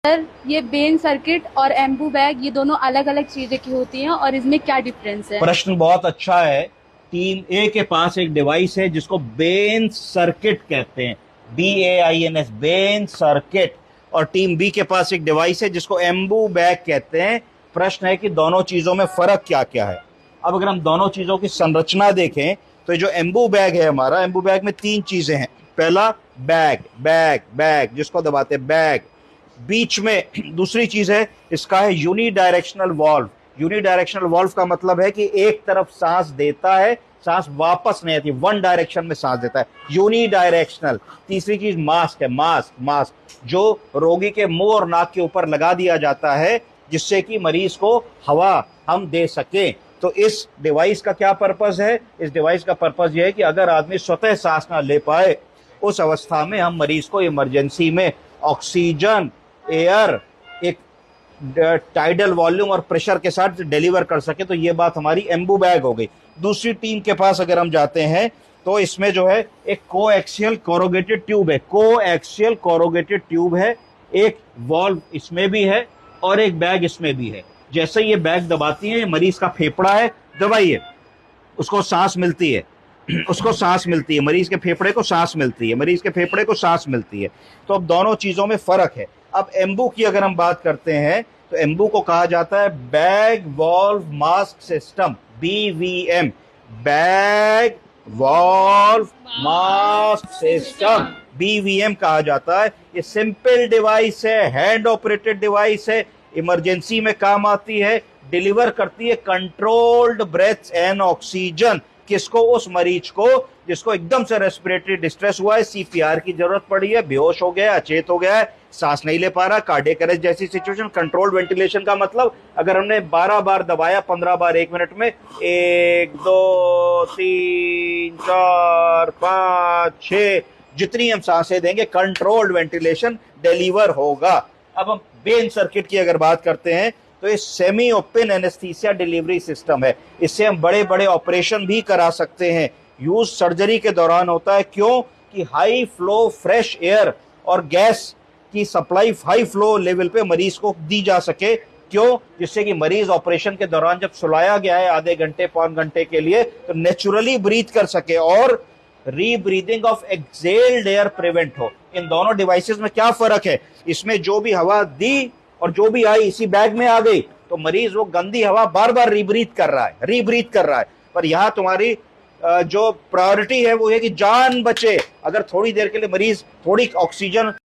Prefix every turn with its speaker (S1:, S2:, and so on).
S1: Sir, ये Ben circuit और Anbu bag ये दोनों अलग अलग चीजें की होती हैं और इसमें क्या डिफरेंस है?
S2: प्रश्न बहुत अच्छा है। टीम ए के पास एक डिवाइस है जिसको बेन सर्किट कहते हैं, BAINS, बेन सर्किट। और टीम बी के पास एक डिवाइस है जिसको एम्बू बैग कहते हैं। प्रश्न है कि दोनों चीजों में फर्क क्या क्या है। अब अगर हम दोनों चीजों की संरचना देखें तो जो एम्बू बैग है हमारा, एम्बू बैग में तीन चीजें हैं। पहला बैग, बैग बैग जिसको दबाते हैं बैग। बीच में दूसरी चीज है, इसका है यूनिडायरेक्शनल वॉल्व। यूनिडायरेक्शनल वॉल्व का मतलब है कि एक तरफ सांस देता है, सांस वापस नहीं आती, वन डायरेक्शन में सांस देता है, यूनिडायरेक्शनल। तीसरी चीज मास्क है, मास्क। मास्क जो रोगी के मुंह और नाक के ऊपर लगा दिया जाता है जिससे कि मरीज को हवा हम दे सके। तो इस डिवाइस का क्या पर्पस है? इस डिवाइस का पर्पस यह है कि अगर आदमी स्वतः सांस ना ले पाए उस अवस्था में हम मरीज को इमरजेंसी में ऑक्सीजन, एयर एक टाइडल वॉल्यूम और प्रेशर के साथ डिलीवर कर सके। तो ये बात हमारी एम्बू बैग हो गई। दूसरी टीम के पास अगर हम जाते हैं तो इसमें जो है एक कोएक्सियल कोरोगेटेड ट्यूब है, कोएक्सियल कोरोगेटेड ट्यूब है। एक वॉल्व इसमें भी है और एक बैग इसमें भी है। जैसे ये बैग दबाती है, मरीज का फेफड़ा है, दबाइए, उसको सांस मिलती है, उसको सांस मिलती है, मरीज के फेफड़े को सांस मिलती है, मरीज के फेफड़े को सांस मिलती है। तो अब दोनों चीजों में फर्क है। अब एम्बू की अगर हम बात करते हैं तो एम्बू को कहा जाता है bag valve mask system, BVM, bag valve mask system, BVM कहा जाता है। ये सिंपल डिवाइस है, हैंड ऑपरेटेड डिवाइस है, इमरजेंसी में काम आती है, डिलीवर करती है कंट्रोल्ड ब्रेथ एंड ऑक्सीजन। किसको? उस मरीज को जिसको एकदम से रेस्पिरेटरी डिस्ट्रेस हुआ है, CPR की जरूरत पड़ी है, बेहोश हो गया है, अचेत हो गया है, सांस नहीं ले पा रहा, कार्डियक अरेस्ट जैसी सिचुएशन। कंट्रोल्ड वेंटिलेशन का मतलब अगर हमने 12 बार दबाया 15 बार 1 मिनट में, 1 2 3 4 5 6 जितनी हम सांसें देंगे कंट्रोल्ड वेंटिलेशन डिलीवर होगा। अब हम बेन सर्किट की अगर बात करते हैं तो ये semi open anaesthesia delivery system है। इससे हम बड़े बड़े ऑपरेशन भी करा सकते हैं। यूज सर्जरी के दौरान होता है। क्यों? कि हाई फ्लो फ्रेश एयर और गैस की सप्लाई हाई फ्लो लेवल पे मरीज को दी जा सके। क्यों? जिससे कि मरीज ऑपरेशन के दौरान जब सुलाया गया है आधे घंटे पौन घंटे के लिए तो नेचुरली ब्रीथ कर सके और rebreathing of excelled air prevent हो। इन दोनों डिवाइसेस में क्या फर्क है? इसमें जो भी हवा दी और जो भी आई इसी बैग में आ गई तो मरीज वो गंदी हवा बार बार रीब्रीथ कर रहा है। पर यहां तुम्हारी जो प्रायोरिटी है वो है कि जान बचे। अगर थोड़ी देर के लिए मरीज थोड़ी ऑक्सीजन